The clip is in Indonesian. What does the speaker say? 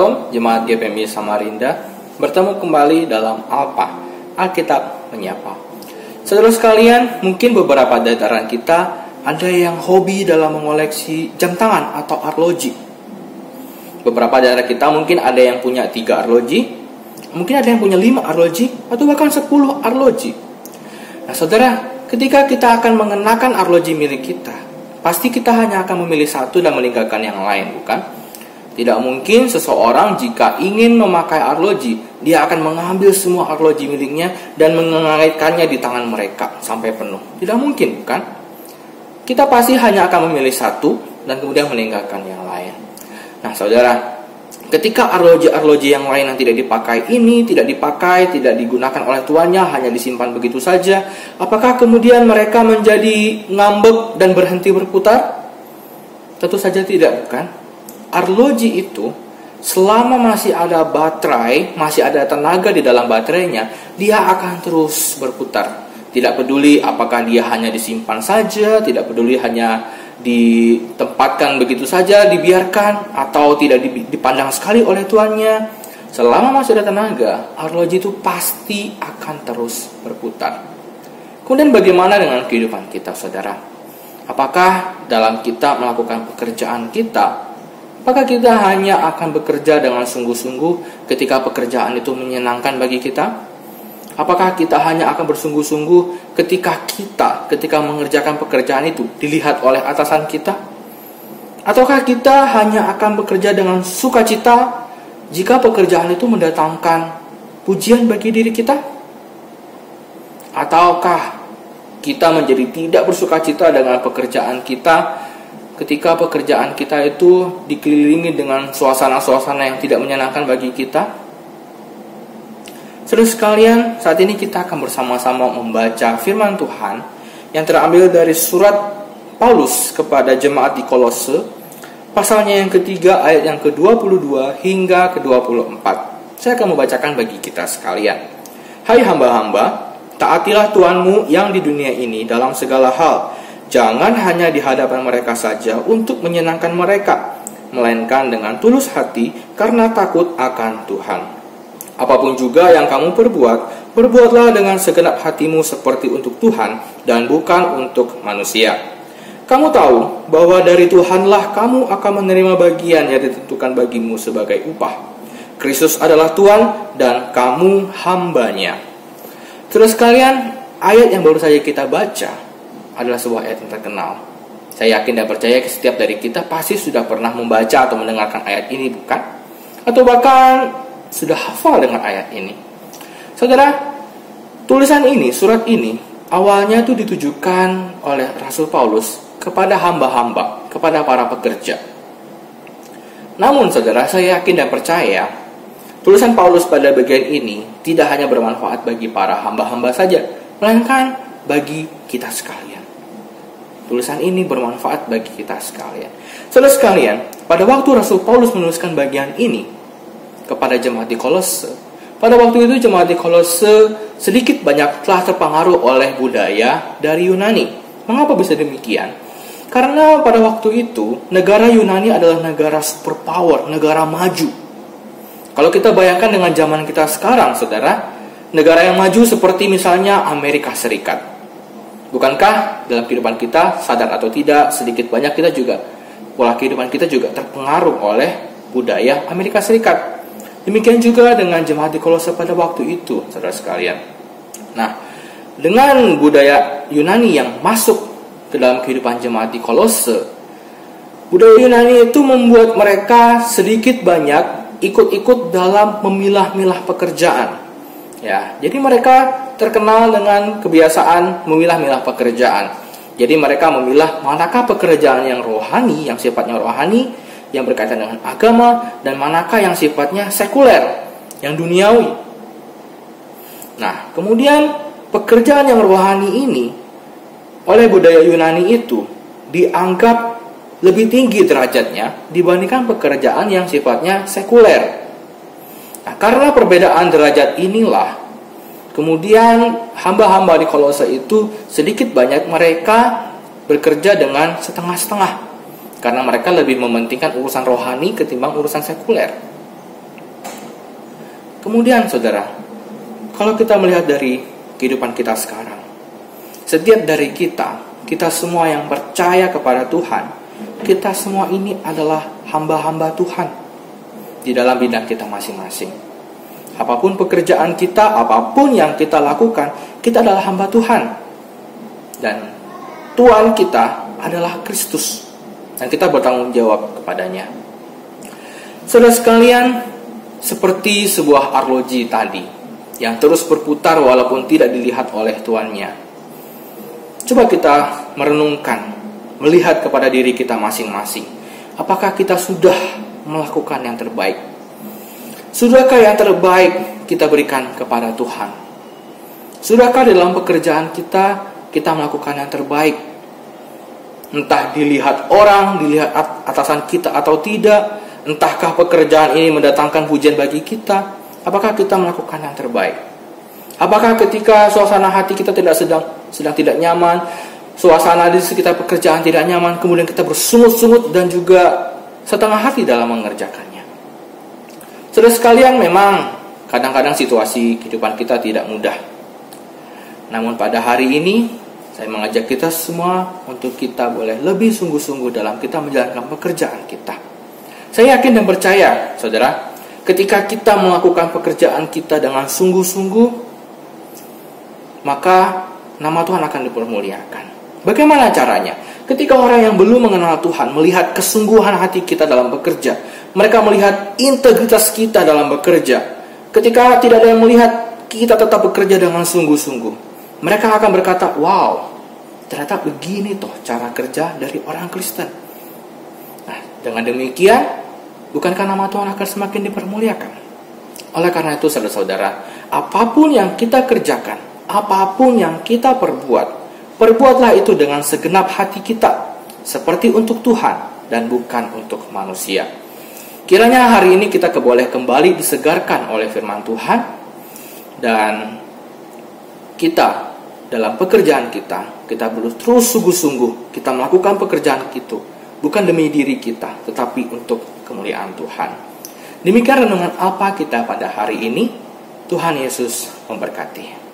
Shalom, Jemaat GPMI Samarinda. Bertemu kembali dalam Alpa, Alkitab Menyapa. Saudara sekalian, mungkin beberapa di antara kita ada yang hobi dalam mengoleksi jam tangan atau arloji. Beberapa di antara kita mungkin ada yang punya 3 arloji, mungkin ada yang punya 5 arloji, atau bahkan 10 arloji. Nah saudara, ketika kita akan mengenakan arloji milik kita, pasti kita hanya akan memilih satu dan meninggalkan yang lain, bukan? Tidak mungkin seseorang jika ingin memakai arloji, dia akan mengambil semua arloji miliknya dan mengaitkannya di tangan mereka sampai penuh. Tidak mungkin, bukan? Kita pasti hanya akan memilih satu dan kemudian meninggalkan yang lain. Nah saudara, ketika arloji-arloji yang lain yang tidak dipakai ini, tidak digunakan oleh tuannya, hanya disimpan begitu saja, apakah kemudian mereka menjadi ngambek dan berhenti berputar? Tentu saja tidak, bukan? Arloji itu selama masih ada baterai, masih ada tenaga di dalam baterainya, dia akan terus berputar. Tidak peduli apakah dia hanya disimpan saja, tidak peduli hanya ditempatkan begitu saja, dibiarkan, atau tidak dipandang sekali oleh tuannya. Selama masih ada tenaga, arloji itu pasti akan terus berputar. Kemudian bagaimana dengan kehidupan kita, saudara? Apakah dalam kita melakukan pekerjaan kita, apakah kita hanya akan bekerja dengan sungguh-sungguh ketika pekerjaan itu menyenangkan bagi kita? Apakah kita hanya akan bersungguh-sungguh ketika mengerjakan pekerjaan itu dilihat oleh atasan kita? Ataukah kita hanya akan bekerja dengan sukacita jika pekerjaan itu mendatangkan pujian bagi diri kita? Ataukah kita menjadi tidak bersukacita dengan pekerjaan kita ketika pekerjaan kita itu dikelilingi dengan suasana-suasana yang tidak menyenangkan bagi kita? Saudara sekalian, saat ini kita akan bersama-sama membaca firman Tuhan yang terambil dari surat Paulus kepada jemaat di Kolose, pasalnya yang ketiga, ayat yang ke-22 hingga ke-24. Saya akan membacakan bagi kita sekalian. Hai hamba-hamba, taatilah Tuhanmu yang di dunia ini dalam segala hal. Jangan hanya di hadapan mereka saja untuk menyenangkan mereka, melainkan dengan tulus hati karena takut akan Tuhan. Apapun juga yang kamu perbuat, perbuatlah dengan segenap hatimu seperti untuk Tuhan dan bukan untuk manusia. Kamu tahu bahwa dari Tuhanlah kamu akan menerima bagian yang ditentukan bagimu sebagai upah. Kristus adalah Tuhan dan kamu hambanya. Terus sekalian, ayat yang baru saja kita baca adalah sebuah ayat yang terkenal. Saya yakin dan percaya setiap dari kita pasti sudah pernah membaca atau mendengarkan ayat ini, bukan? Atau bahkan sudah hafal dengan ayat ini. Saudara, tulisan ini, surat ini, awalnya itu ditujukan oleh Rasul Paulus kepada hamba-hamba, kepada para pekerja. Namun saudara, saya yakin dan percaya tulisan Paulus pada bagian ini tidak hanya bermanfaat bagi para hamba-hamba saja, melainkan bagi kita sekalian. Tulisan ini bermanfaat bagi kita sekalian. Saudara sekalian, pada waktu Rasul Paulus menuliskan bagian ini kepada jemaat di Kolose, pada waktu itu jemaat di Kolose sedikit banyak telah terpengaruh oleh budaya dari Yunani. Mengapa bisa demikian? Karena pada waktu itu negara Yunani adalah negara superpower, negara maju. Kalau kita bayangkan dengan zaman kita sekarang, saudara, negara yang maju seperti misalnya Amerika Serikat. Bukankah dalam kehidupan kita, sadar atau tidak, sedikit banyak kita juga, pola kehidupan kita juga terpengaruh oleh budaya Amerika Serikat. Demikian juga dengan jemaat di Kolose pada waktu itu, saudara sekalian. Nah, dengan budaya Yunani yang masuk ke dalam kehidupan jemaat di Kolose, budaya Yunani itu membuat mereka sedikit banyak ikut-ikut dalam memilah-milah pekerjaan. Ya, jadi mereka terkenal dengan kebiasaan memilah-milah pekerjaan. Jadi mereka memilah manakah pekerjaan yang rohani, yang sifatnya rohani, yang berkaitan dengan agama, dan manakah yang sifatnya sekuler, yang duniawi. Nah, kemudian pekerjaan yang rohani ini oleh budaya Yunani itu dianggap lebih tinggi derajatnya dibandingkan pekerjaan yang sifatnya sekuler. Nah, karena perbedaan derajat inilah, kemudian hamba-hamba di Kolose itu sedikit banyak mereka bekerja dengan setengah-setengah. Karena mereka lebih mementingkan urusan rohani ketimbang urusan sekuler. Kemudian saudara, kalau kita melihat dari kehidupan kita sekarang, setiap dari kita semua yang percaya kepada Tuhan, kita semua ini adalah hamba-hamba Tuhan di dalam bidang kita masing-masing. Apapun pekerjaan kita, apapun yang kita lakukan, kita adalah hamba Tuhan. Dan Tuhan kita adalah Kristus, dan kita bertanggung jawab kepadanya. Saudara sekalian, seperti sebuah arloji tadi yang terus berputar walaupun tidak dilihat oleh tuannya. Coba kita merenungkan, melihat kepada diri kita masing-masing. Apakah kita sudah melakukan yang terbaik? Sudahkah yang terbaik kita berikan kepada Tuhan? Sudahkah dalam pekerjaan kita melakukan yang terbaik? Entah dilihat orang, dilihat atasan kita atau tidak, entahkah pekerjaan ini mendatangkan pujian bagi kita, apakah kita melakukan yang terbaik? Apakah ketika suasana hati kita sedang tidak nyaman, suasana di sekitar pekerjaan tidak nyaman, kemudian kita bersungut-sungut dan juga setengah hati dalam mengerjakannya? Saudara sekalian, memang kadang-kadang situasi kehidupan kita tidak mudah. Namun pada hari ini, saya mengajak kita semua untuk kita boleh lebih sungguh-sungguh dalam kita menjalankan pekerjaan kita. Saya yakin dan percaya, saudara, ketika kita melakukan pekerjaan kita dengan sungguh-sungguh, maka nama Tuhan akan dipermuliakan. Bagaimana caranya? Ketika orang yang belum mengenal Tuhan melihat kesungguhan hati kita dalam bekerja, mereka melihat integritas kita dalam bekerja. Ketika tidak ada yang melihat kita tetap bekerja dengan sungguh-sungguh, mereka akan berkata, wow, ternyata begini toh cara kerja dari orang Kristen. Nah, dengan demikian, bukankah nama Tuhan akan semakin dipermuliakan? Oleh karena itu, saudara-saudara, apapun yang kita kerjakan, apapun yang kita perbuatlah itu dengan segenap hati kita, seperti untuk Tuhan dan bukan untuk manusia. Kiranya hari ini kita boleh kembali disegarkan oleh firman Tuhan, dan kita dalam pekerjaan kita perlu terus sungguh-sungguh kita melakukan pekerjaan itu, bukan demi diri kita, tetapi untuk kemuliaan Tuhan. Demikian renungan Alpa kita pada hari ini. Tuhan Yesus memberkati.